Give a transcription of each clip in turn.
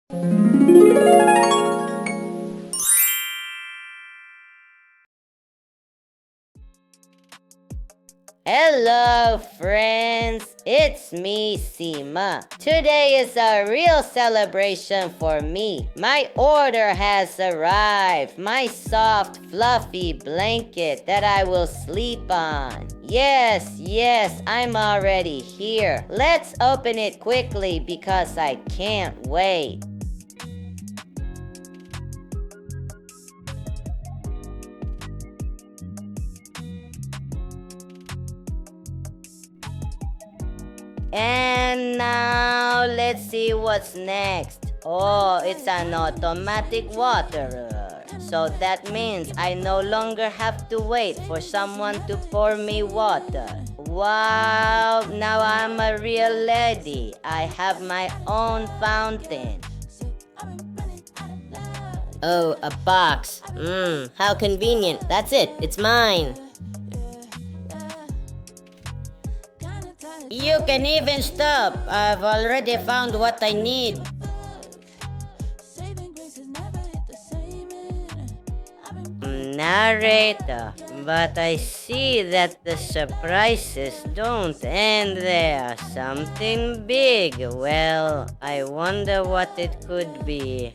Hello, friends! It's me, Sima. Today is a real celebration for me. My order has arrived. My soft, fluffy blanket that I will sleep on. Yes, I'm already here. Let's open it quickly because I can't wait. And now, let's see what's next. Oh, it's an automatic waterer. So that means I no longer have to wait for someone to pour me water. Wow, now I'm a real lady. I have my own fountain. Oh, a box. How convenient. That's it. It's mine. You can even stop. I've already found what I need. Narrator, but I see that the surprises don't end there. Something big. Well, I wonder what it could be.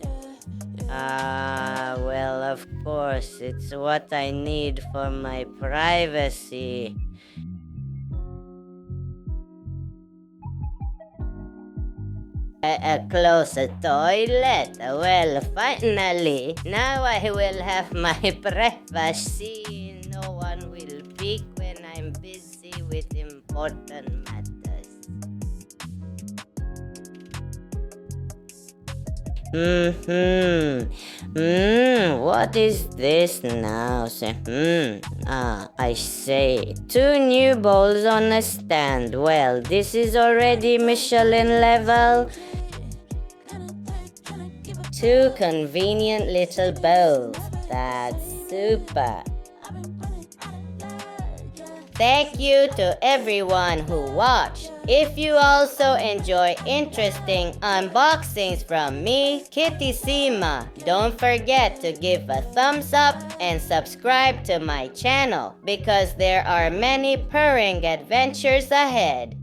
Well, of course, it's what I need for my privacy. A closet toilet. Well, finally, now I will have my privacy. No one will peek when I'm busy with important matters. What is this now? I say. 2 new bowls on a stand. Well, this is already Michelin level. 2 convenient little bowls. That's super. Thank you to everyone who watched. If you also enjoy interesting unboxings from me, Kitten Sima, don't forget to give a thumbs up and subscribe to my channel because there are many purring adventures ahead.